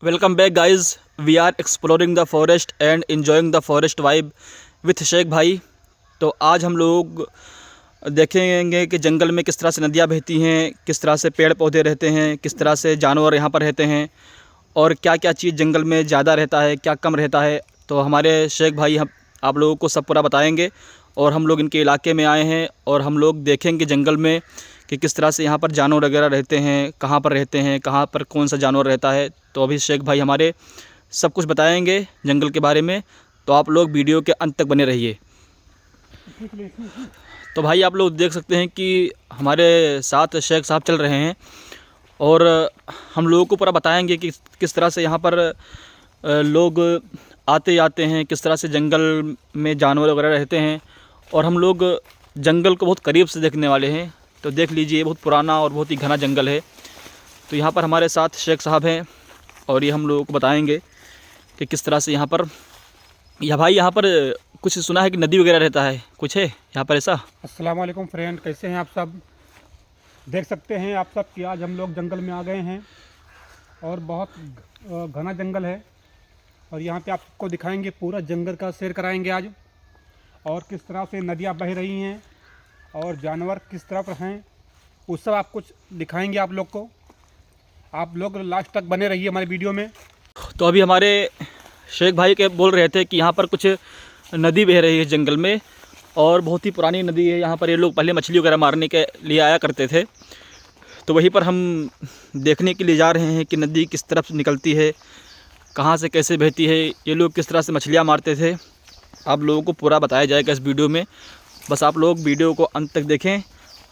Welcome back guys, we are exploring the forest and enjoying the forest vibe with Sheikh भाई। तो आज हम लोग देखेंगे कि जंगल में किस तरह से नदियाँ बहती हैं, किस तरह से पेड़ पौधे रहते हैं, किस तरह से जानवर यहाँ पर रहते हैं और क्या क्या चीज़ जंगल में ज़्यादा रहता है, क्या कम रहता है। तो हमारे शेख भाई हम आप लोगों को सब पूरा बताएंगे और हम लोग इनके इलाके में आए हैं और हम लोग देखेंगे जंगल में कि किस तरह से यहाँ पर जानवर वगैरह रहते हैं, कहाँ पर रहते हैं, कहाँ पर कौन सा जानवर रहता है। तो अभी शेख भाई हमारे सब कुछ बताएंगे जंगल के बारे में, तो आप लोग वीडियो के अंत तक बने रहिए। तो भाई आप लोग देख सकते हैं कि हमारे साथ शेख साहब चल रहे हैं और हम लोगों को पूरा बताएंगे कि किस तरह से यहाँ पर लोग आते जाते हैं, किस तरह से जंगल में जानवर वगैरह रहते हैं और हम लोग जंगल को बहुत करीब से देखने वाले हैं। तो देख लीजिए, बहुत पुराना और बहुत ही घना जंगल है। तो यहाँ पर हमारे साथ शेख साहब हैं और ये हम लोगों को बताएंगे कि किस तरह से यहाँ पर भाई यहाँ पर कुछ सुना है कि नदी वगैरह रहता है, कुछ है यहाँ पर ऐसा? अस्सलाम वालेकुम फ्रेंड, कैसे हैं आप सब। देख सकते हैं आप सब कि आज हम लोग जंगल में आ गए हैं और बहुत घना जंगल है और यहाँ पे आपको दिखाएंगे, पूरा जंगल का सैर कराएंगे आज, और किस तरह से नदियाँ बह रही हैं और जानवर किस तरफ हैं वो सब आप कुछ दिखाएंगे आप लोग को। आप लोग लास्ट तक बने रहिए हमारे वीडियो में। तो अभी हमारे शेख भाई के बोल रहे थे कि यहाँ पर कुछ नदी बह रही है जंगल में और बहुत ही पुरानी नदी है। यहाँ पर ये लोग पहले मछली वगैरह मारने के लिए आया करते थे, तो वहीं पर हम देखने के लिए जा रहे हैं कि नदी किस तरफ से निकलती है, कहाँ से कैसे बहती है, ये लोग किस तरह से मछलियाँ मारते थे। आप लोगों को पूरा बताया जाएगा इस वीडियो में, बस आप लोग वीडियो को अंत तक देखें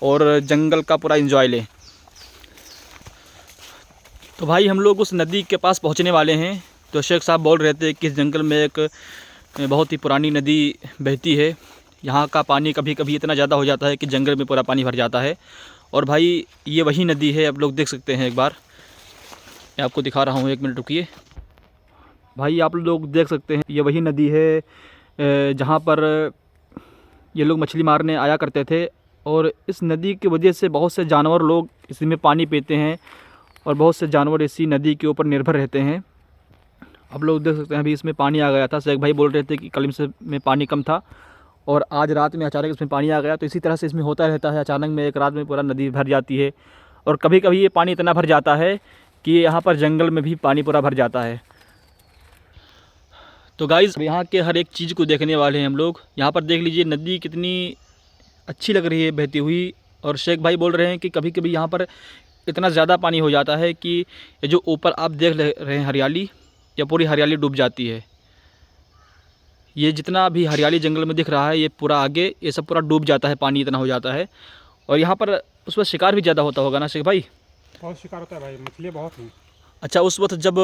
और जंगल का पूरा एंजॉय लें। तो भाई हम लोग उस नदी के पास पहुंचने वाले हैं। तो शेख साहब बोल रहे थे कि इस जंगल में एक बहुत ही पुरानी नदी बहती है। यहाँ का पानी कभी कभी इतना ज़्यादा हो जाता है कि जंगल में पूरा पानी भर जाता है। और भाई ये वही नदी है, आप लोग देख सकते हैं। एक बार मैं आपको दिखा रहा हूँ, 1 मिनट रुकिए। भाई आप लोग देख सकते हैं, ये वही नदी है जहाँ पर ये लोग मछली मारने आया करते थे और इस नदी की वजह से बहुत से जानवर लोग इसी में पानी पीते हैं और बहुत से जानवर इसी नदी के ऊपर निर्भर रहते हैं। आप लोग देख सकते हैं, अभी इसमें पानी आ गया था। शेख भाई बोल रहे थे कि कल में पानी कम था और आज रात में अचानक इसमें पानी आ गया। तो इसी तरह से इसमें होता रहता है, अचानक में एक रात में पूरा नदी भर जाती है और कभी कभी ये पानी इतना भर जाता है कि यहाँ पर जंगल में भी पानी पूरा भर जाता है। तो गाइज़ यहाँ के हर एक चीज़ को देखने वाले हैं हम लोग। यहाँ पर देख लीजिए नदी कितनी अच्छी लग रही है बहती हुई। और शेख भाई बोल रहे हैं कि कभी कभी यहाँ पर इतना ज़्यादा पानी हो जाता है कि ये जो ऊपर आप देख रहे हैं हरियाली, या पूरी हरियाली डूब जाती है। ये जितना भी हरियाली जंगल में दिख रहा है, ये पूरा आगे ये सब पूरा डूब जाता है, पानी इतना हो जाता है। और यहाँ पर उस वक्त शिकार भी ज़्यादा होता होगा ना शेख भाई? बहुत शिकार होता है भाई, मछलियाँ बहुत हैं। अच्छा, उस वक्त जब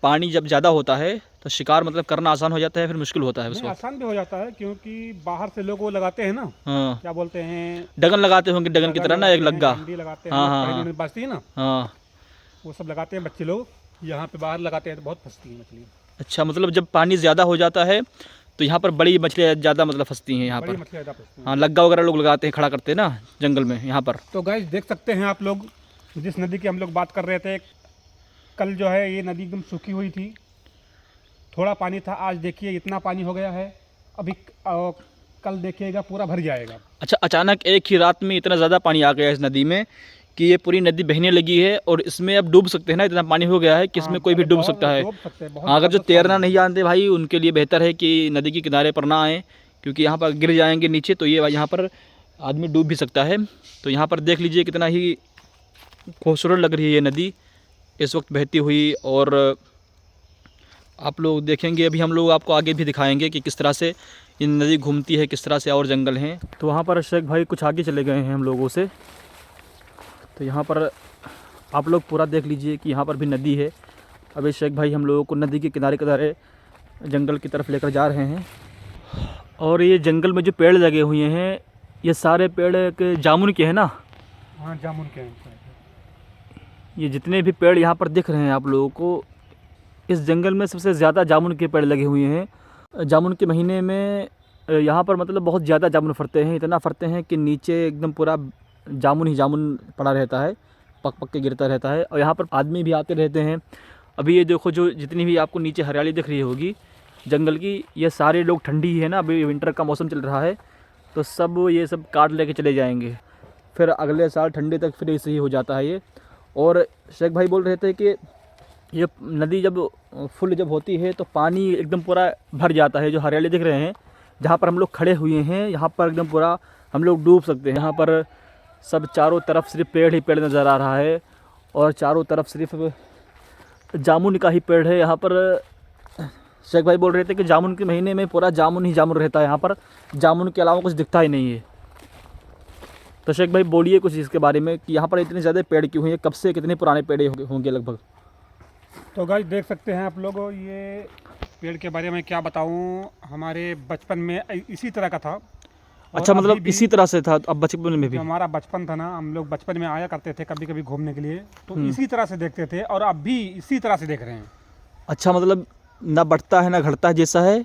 पानी जब ज़्यादा होता है तो शिकार मतलब करना आसान हो जाता है, फिर मुश्किल होता है उस नहीं, वक्त? आसान भी हो जाता है क्योंकि बाहर से लोग वो लगाते हैं ना, हाँ, क्या बोलते हैं, डगन लगाते होंगे, डगन की तरह ना, एक लग्गा। डंडी लगाते हैं, हाँ हाँ पहले हाँ में बचती है ना, हाँ। वो सब लगाते हैं बच्चे लोग। यहाँ पे बाहर लगाते हैं तो बहुत फंसती हैं मछलियाँ। अच्छा, मतलब जब पानी ज़्यादा हो जाता है तो यहाँ पर बड़ी मछलियाँ ज़्यादा मतलब फंसती हैं यहाँ बड़ी पर। मछलियाँ ज़्यादा फंसती हैं। हाँ, लग्गा वगैरह लोग लगाते हैं, खड़ा करते हैं ना जंगल में यहाँ पर। तो गाइस देख सकते हैं आप लोग, जिस नदी की हम लोग बात कर रहे थे, कल जो है ये नदी एकदम सूखी हुई थी, थोड़ा पानी था। आज देखिए इतना पानी हो गया है, अभी कल देखिएगा पूरा भर जाएगा। अच्छा, अचानक एक ही रात में इतना ज़्यादा पानी आ गया इस नदी में कि ये पूरी नदी बहने लगी है और इसमें अब डूब सकते हैं ना, इतना पानी हो गया है कि इसमें कोई भी डूब सकता है। डूब सकते हैं, बहुत हाँ, अगर जो ज़बरदस्त तैरना पानी नहीं है। जानते भाई, उनके लिए बेहतर है कि नदी के किनारे पर ना आएँ, क्योंकि यहाँ पर गिर जाएंगे नीचे तो ये यहाँ पर आदमी डूब भी सकता है। तो यहाँ पर देख लीजिए कितना ही खूबसूरत लग रही है ये नदी इस वक्त बहती हुई। और आप लोग देखेंगे, अभी हम लोग आपको आगे भी दिखाएंगे कि किस तरह से ये नदी घूमती है, किस तरह से और जंगल हैं। तो वहाँ पर शेख भाई कुछ आगे चले गए हैं हम लोगों से। तो यहाँ पर आप लोग पूरा देख लीजिए कि यहाँ पर भी नदी है। अभी शेख भाई हम लोगों को नदी के किनारे किनारे जंगल की तरफ लेकर जा रहे हैं। और ये जंगल में जो पेड़ लगे हुए हैं, ये सारे पेड़ के जामुन के हैं ना? हाँ, जामुन के हैं। ये जितने भी पेड़ यहाँ पर दिख रहे हैं आप लोगों को, इस जंगल में सबसे ज़्यादा जामुन के पेड़ लगे हुए हैं। जामुन के महीने में यहाँ पर मतलब बहुत ज़्यादा जामुन फरते हैं, इतना फरते हैं कि नीचे एकदम पूरा जामुन ही जामुन पड़ा रहता है, पक पक के गिरता रहता है। और यहाँ पर आदमी भी आते रहते हैं अभी ये देखो जो जितनी भी आपको नीचे हरियाली दिख रही होगी जंगल की, ये सारे लोग, ठंडी ही है ना, अभी विंटर का मौसम चल रहा है, तो सब ये सब काट लेके चले जाएंगे। फिर अगले साल ठंडी तक फिर ऐसे ही हो जाता है ये। और शेख भाई बोल रहे थे कि ये नदी जब फुल जब होती है तो पानी एकदम पूरा भर जाता है। जो हरियाली दिख रहे हैं जहाँ पर हम लोग खड़े हुए हैं, यहाँ पर एकदम पूरा हम लोग डूब सकते हैं। यहाँ पर सब चारों तरफ सिर्फ पेड़ ही पेड़ नज़र आ रहा है और चारों तरफ सिर्फ जामुन का ही पेड़ है। यहाँ पर शेख भाई बोल रहे थे कि जामुन के महीने में पूरा जामुन ही जामुन रहता है, यहाँ पर जामुन के अलावा कुछ दिखता ही नहीं है। तो शेख भाई बोलिए कुछ इसके बारे में कि यहाँ पर इतने ज़्यादा पेड़ क्यों हैं, कब से कितने पुराने पेड़ होंगे लगभग। तो गाइस देख सकते हैं आप लोग, ये पेड़ के बारे में क्या बताऊं, हमारे बचपन में इसी तरह का था। अच्छा, मतलब इसी तरह से था अब बचपन में भी? जो हमारा बचपन था ना, हम लोग बचपन में आया करते थे कभी कभी घूमने के लिए, तो इसी तरह से देखते थे और अब भी इसी तरह से देख रहे हैं। अच्छा, मतलब ना बढ़ता है ना घटता है, जैसा है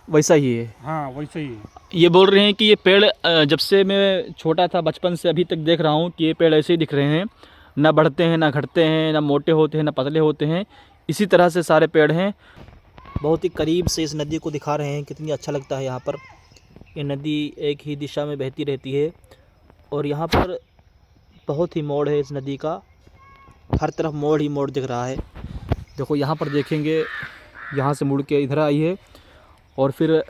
वैसा ही है। हाँ वैसे ही। ये बोल रहे हैं कि ये पेड़ जब से मैं छोटा था बचपन से अभी तक देख रहा हूँ कि ये पेड़ ऐसे ही दिख रहे हैं, ना बढ़ते हैं ना घटते हैं, ना मोटे होते हैं ना पतले होते हैं, इसी तरह से सारे पेड़ हैं। बहुत ही करीब से इस नदी को दिखा रहे हैं, कितनी अच्छा लगता है यहाँ पर। ये नदी एक ही दिशा में बहती रहती है और यहाँ पर बहुत ही मोड़ है इस नदी का, हर तरफ मोड़ ही मोड़ दिख रहा है। देखो यहाँ पर देखेंगे, यहाँ से मुड़ के इधर आई है और फिर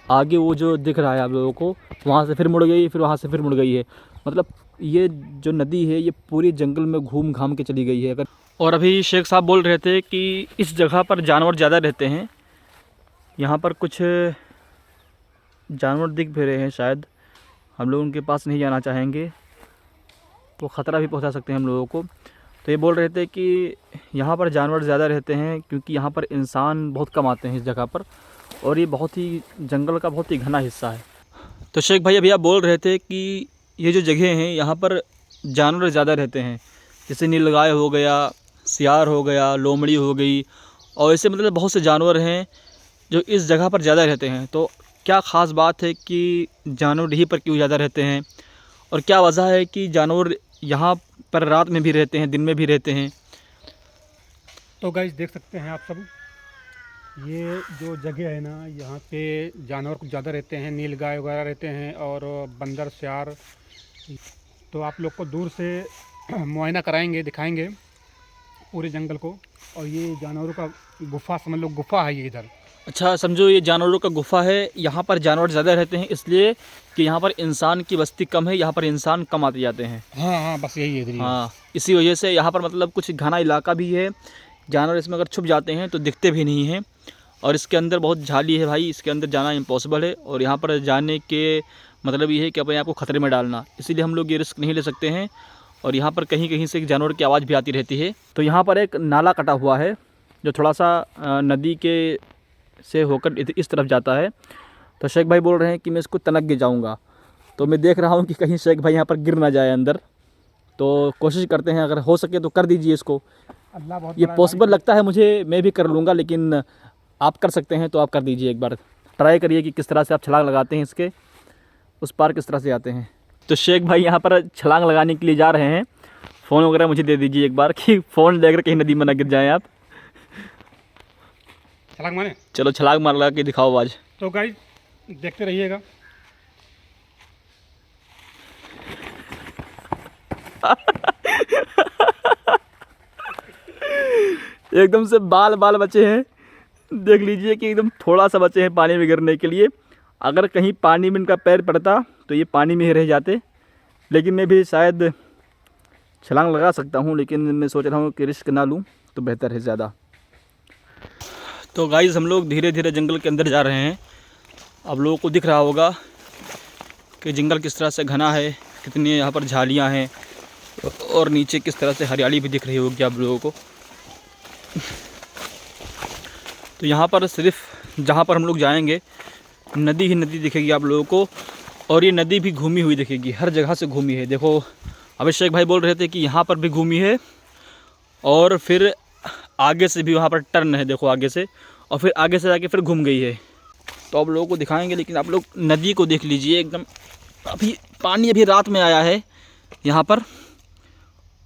आगे वो जो दिख रहा है आप लोगों को, वहाँ से फिर मुड़ गई, फिर वहाँ से फिर मुड़ गई है। मतलब ये जो नदी है ये पूरी जंगल में घूम घाम के चली गई है। अगर और अभी शेख साहब बोल रहे थे कि इस जगह पर जानवर ज़्यादा रहते हैं, यहाँ पर कुछ जानवर दिख भी रहे हैं, शायद हम लोग उनके पास नहीं जाना चाहेंगे, वो ख़तरा भी पहुंचा सकते हैं हम लोगों को। तो ये बोल रहे थे कि यहाँ पर जानवर ज़्यादा रहते हैं क्योंकि यहाँ पर इंसान बहुत कम आते हैं इस जगह पर, और ये बहुत ही जंगल का बहुत ही घना हिस्सा है। तो शेख भाई अभी आप बोल रहे थे कि ये जो जगह हैं यहाँ पर जानवर ज़्यादा रहते हैं, जैसे नीलगाय हो गया, सियार हो गया, लोमड़ी हो गई, और ऐसे मतलब बहुत से जानवर हैं जो इस जगह पर ज़्यादा रहते हैं। तो क्या ख़ास बात है कि जानवर यहीं पर क्यों ज़्यादा रहते हैं, और क्या वजह है कि जानवर यहाँ पर रात में भी रहते हैं दिन में भी रहते हैं? तो गाइस देख सकते हैं आप सब, ये जो जगह है ना, यहाँ पे जानवर कुछ ज़्यादा रहते हैं, नीलगाय वगैरह रहते हैं और बंदर सियार। तो आप लोग को दूर से मुआयना कराएंगे, दिखाएंगे पूरे जंगल को। और ये जानवरों का गुफा समझ लो, गुफा है ये इधर। अच्छा, समझो ये जानवरों का गुफा है, यहाँ पर जानवर ज़्यादा रहते हैं इसलिए कि यहाँ पर इंसान की बस्ती कम है, यहाँ पर इंसान कम आते जाते हैं। हाँ हाँ, बस यही है इधर ही। हाँ, इसी वजह से यहाँ पर मतलब कुछ घना इलाका भी है, जानवर इसमें अगर छुप जाते हैं तो दिखते भी नहीं हैं, और इसके अंदर बहुत झाली है भाई, इसके अंदर जाना इम्पॉसिबल है। और यहाँ पर जाने के मतलब ये है कि अपने आप को ख़तरे में डालना, इसीलिए हम लोग ये रिस्क नहीं ले सकते हैं। और यहाँ पर कहीं कहीं से जानवर की आवाज़ भी आती रहती है। तो यहाँ पर एक नाला कटा हुआ है जो थोड़ा सा नदी के से होकर इस तरफ जाता है। तो शेख भाई बोल रहे हैं कि मैं इसको तनक के जाऊँगा, तो मैं देख रहा हूँ कि कहीं शेख भाई यहाँ पर गिर ना जाए अंदर। तो कोशिश करते हैं, अगर हो सके तो कर दीजिए इसको। अल्लाह बहुत ये बड़ा है पॉसिबल लगता है मुझे, मैं भी कर लूँगा, लेकिन आप कर सकते हैं तो आप कर दीजिए। एक बार ट्राई करिए कि किस तरह से आप छलांग लगाते हैं, इसके उस पार किस तरह से आते हैं। तो शेख भाई यहाँ पर छलांग लगाने के लिए जा रहे हैं। फ़ोन वगैरह मुझे दे दीजिए एक बार कि फ़ोन लेकर कहीं नदी में ना गिर जाएँ आप। छलांग मारे, चलो छलांग मार लगा के दिखाओ आज। तो गाइस देखते रहिएगा। एकदम से बाल बाल बचे हैं, देख लीजिए कि एकदम थोड़ा सा बचे हैं पानी में गिरने के लिए। अगर कहीं पानी में इनका पैर पड़ता तो ये पानी में ही रह जाते, लेकिन मैं भी शायद छलांग लगा सकता हूँ, लेकिन मैं सोच रहा हूँ कि रिस्क ना लूँ तो बेहतर है ज़्यादा। तो गाइस हम लोग धीरे धीरे जंगल के अंदर जा रहे हैं। आप लोगों को दिख रहा होगा कि जंगल किस तरह से घना है, कितनी यहाँ पर झाड़ियाँ हैं, और नीचे किस तरह से हरियाली भी दिख रही होगी आप लोगों को। तो यहाँ पर सिर्फ जहाँ पर हम लोग जाएंगे नदी ही नदी दिखेगी आप लोगों को, और ये नदी भी घूमी हुई दिखेगी, हर जगह से घूमी है। देखो अभिषेक भाई बोल रहे थे कि यहाँ पर भी घूमी है, और फिर आगे से भी वहाँ पर टर्न है, देखो आगे से, और फिर आगे से जाके फिर घूम गई है। तो आप लोगों को दिखाएंगे, लेकिन आप लोग नदी को देख लीजिए, एकदम अभी पानी अभी रात में आया है यहाँ पर,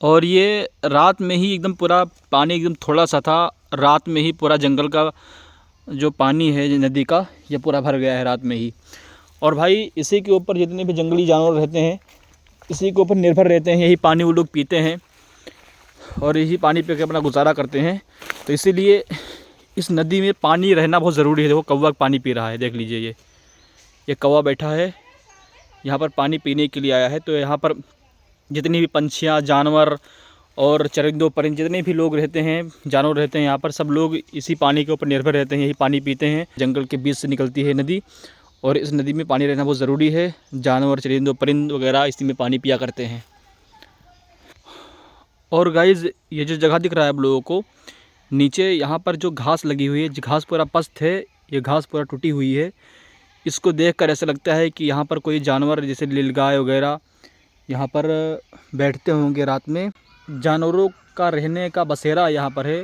और ये रात में ही एकदम पूरा पानी एकदम थोड़ा सा था, रात में ही पूरा जंगल का जो पानी है नदी का ये पूरा भर गया है रात में ही। और भाई इसी के ऊपर जितने भी जंगली जानवर रहते हैं इसी के ऊपर निर्भर रहते हैं, यही पानी वो लोग पीते हैं और यही पानी पी के अपना गुजारा करते हैं। तो इसीलिए इस नदी में पानी रहना बहुत ज़रूरी है। देखो कौवा पानी पी रहा है, देख लीजिए ये कौवा बैठा है यहाँ पर पानी पीने के लिए आया है। तो यहाँ पर जितनी भी पंछियाँ, जानवर और चरिंदों परिंद जितने भी लोग रहते हैं, जानवर रहते हैं यहाँ पर, सब लोग इसी पानी के ऊपर निर्भर रहते हैं, यही पानी पीते हैं। जंगल के बीच से निकलती है नदी और इस नदी में पानी रहना बहुत ज़रूरी है। जानवर, चरिंदों परिंद वगैरह इसी में पानी पिया करते हैं। और गाइज़ ये जो जगह दिख रहा है आप लोगों को, नीचे यहाँ पर जो घास लगी हुई है, घास पूरा पस्त है, ये घास पूरा टूटी हुई है। इसको देखकर ऐसा लगता है कि यहाँ पर कोई जानवर जैसे नीलगाय वगैरह यहाँ पर बैठते होंगे रात में। जानवरों का रहने का बसेरा यहाँ पर है,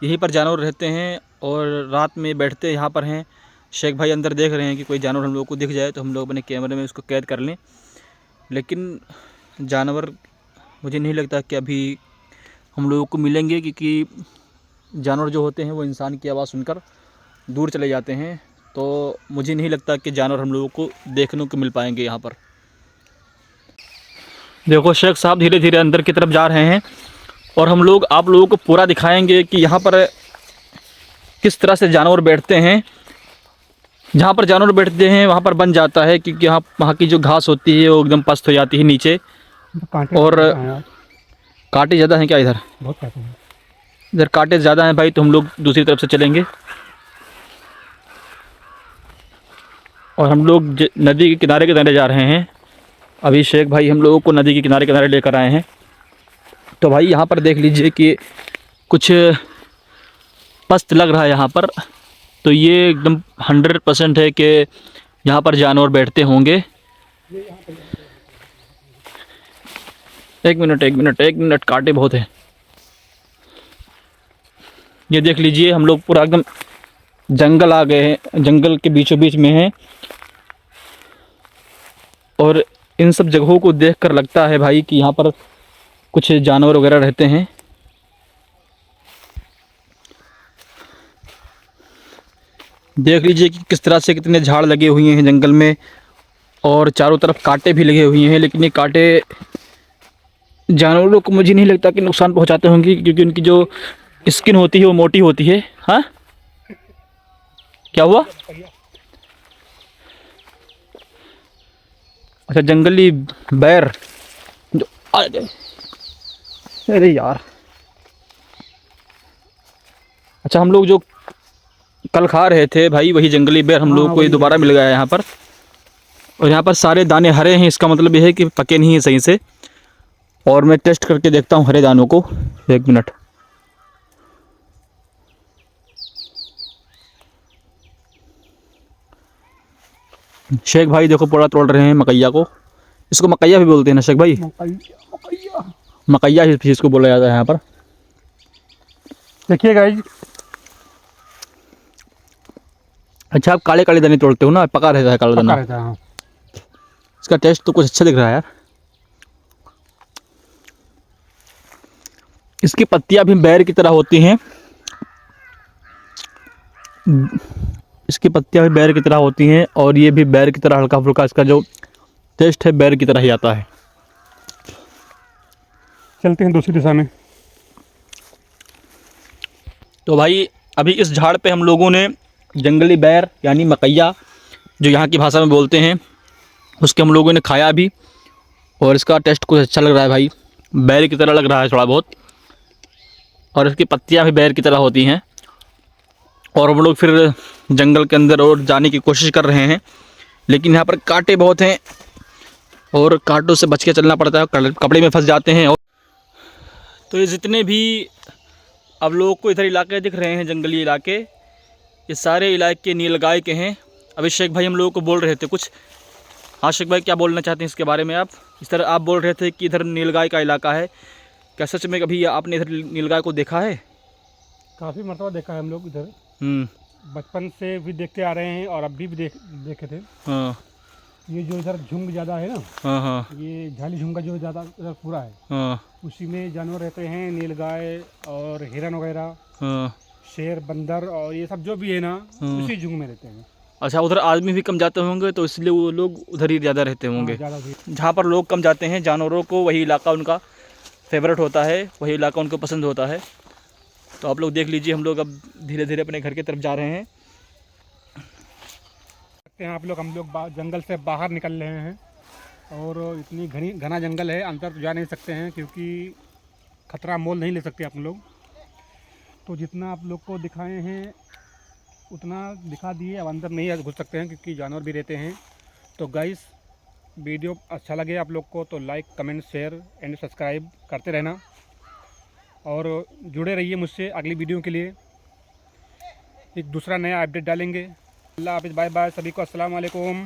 यहीं पर जानवर रहते हैं और रात में बैठते यहाँ पर हैं। शेख भाई अंदर देख रहे हैं कि कोई जानवर हम लोग को दिख जाए तो हम लोग अपने कैमरे में उसको कैद कर लें, लेकिन जानवर मुझे नहीं लगता कि अभी हम लोगों को मिलेंगे, क्योंकि जानवर जो होते हैं वो इंसान की आवाज़ सुनकर दूर चले जाते हैं। तो मुझे नहीं लगता कि जानवर हम लोगों को देखने को मिल पाएंगे यहाँ पर। देखो शेख साहब धीरे धीरे अंदर की तरफ जा रहे हैं और हम लोग आप लोगों को पूरा दिखाएंगे कि यहाँ पर किस तरह से जानवर बैठते हैं। जहाँ पर जानवर बैठते हैं वहाँ पर बन जाता है, क्योंकि वहाँ की जो घास होती है वो एकदम पस्त हो जाती है नीचे। और कांटे ज़्यादा हैं क्या इधर? बहुत कांटे हैं इधर, कांटे ज़्यादा हैं भाई, तो हम लोग दूसरी तरफ से चलेंगे। और हम लोग नदी के किनारे जा रहे हैं। अभी शेख भाई हम लोगों को नदी के किनारे लेकर आए हैं। तो भाई यहाँ पर देख लीजिए कि कुछ पस्त लग रहा है यहाँ पर, तो ये एकदम 100% है कि यहाँ पर जानवर बैठते होंगे। एक मिनट, कांटे बहुत हैं। ये देख लीजिए हम लोग पूरा एकदम जंगल आ गए हैं, जंगल के बीचों बीच में हैं। और इन सब जगहों को देखकर लगता है भाई कि यहाँ पर कुछ जानवर वगैरह रहते हैं। देख लीजिए कि किस तरह से कितने झाड़ लगे हुए हैं जंगल में और चारों तरफ कांटे भी लगे हुए हैं, लेकिन ये कांटे जानवरों को मुझे नहीं लगता कि नुकसान पहुंचाते होंगे, क्योंकि उनकी जो स्किन होती है वो मोटी होती है। हाँ, क्या हुआ? अच्छा, जंगली बैर जो अरे यार, अच्छा हम लोग जो कल खा रहे थे भाई वही जंगली बैर हम लोग को ये दोबारा मिल गया है यहाँ पर। और यहाँ पर सारे दाने हरे हैं, इसका मतलब यह है कि पके नहीं है सही से। और मैं टेस्ट करके देखता हूँ हरे दानों को, एक मिनट। शेख भाई देखो पूरा तोड़ रहे हैं मकैया को। इसको मकैया भी बोलते हैं ना शेख भाई? मकैया ही इसको बोला जाता है यहाँ पर। देखिए गाइस, अच्छा आप काले काले दाने तोड़ते हो ना? पका रहता है काला दाना। हाँ। इसका टेस्ट तो कुछ अच्छा दिख रहा है यार। इसकी पत्तियां भी बैर की तरह होती हैं। इसकी पत्तियां भी बैर की तरह होती हैं और ये भी बैर की तरह हल्का फुल्का इसका जो टेस्ट है बैर की तरह ही आता है। चलते हैं दूसरी दिशा में। तो भाई अभी इस झाड़ पे हम लोगों ने जंगली बैर यानी मकैया जो यहाँ की भाषा में बोलते हैं उसके हम लोगों ने खाया भी, और इसका टेस्ट कुछ अच्छा लग रहा है भाई। बैर की तरह लग रहा है थोड़ा बहुत, और इसकी पत्तियाँ भी बैर की तरह होती हैं। और हम लोग फिर जंगल के अंदर और जाने की कोशिश कर रहे हैं, लेकिन यहाँ पर कांटे बहुत हैं और कांटों से बच के चलना पड़ता है, कपड़े में फंस जाते हैं। और तो ये जितने भी अब लोगों को इधर इलाके दिख रहे हैं, जंगली इलाके, ये सारे इलाके नीलगाय के हैं। अभी शेख भाई हम लोगों को बोल रहे थे कुछ। हाँ शेख भाई, क्या बोलना चाहते हैं इसके बारे में आप? इस तरह आप बोल रहे थे कि इधर नीलगाय का इलाका है, क्या सच में कभी आपने इधर नीलगाय को देखा है? काफ़ी मरतबा देखा है हम लोग इधर, बचपन से भी देखते आ रहे हैं और अब भी देखे थे। हाँ, ये जो इधर झुंग ज़्यादा है ना, हाँ हाँ ये झाली झुंगा जो ज़्यादा इधर पूरा है, हाँ उसी में जानवर रहते हैं, नीलगाय और हिरन वगैरह, हाँ। शेर, बंदर और ये सब जो भी है ना, हाँ। उसी झुंग में रहते हैं। अच्छा, उधर आदमी भी कम जाते होंगे तो इसलिए वो लोग उधर ही ज़्यादा रहते हाँ, होंगे। ज़्यादा भी। जहाँ पर लोग कम जाते हैं जानवरों को वही इलाका उनका फेवरेट होता है, वही इलाका उनको पसंद होता है। तो आप लोग देख लीजिए, हम लोग अब धीरे धीरे अपने घर की तरफ जा रहे हैं। देखते हैं आप लोग, हम लोग जंगल से बाहर निकल रहे हैं और इतनी घना जंगल है, अंदर तो जा नहीं सकते हैं क्योंकि खतरा मोल नहीं ले सकते आप लोग। तो जितना आप लोग को दिखाए हैं उतना दिखा दिए, अब अंदर नहीं घुस सकते हैं क्योंकि जानवर भी रहते हैं। तो गाइस, वीडियो अच्छा लगे आप लोग को तो like, comment, share and subscribe करते रहना और जुड़े रहिए मुझसे अगली वीडियो के लिए। एक दूसरा नया अपडेट डालेंगे। अल्लाह हाफ़िज़, बाय बाय, सभी को अस्सलाम वालेकुम।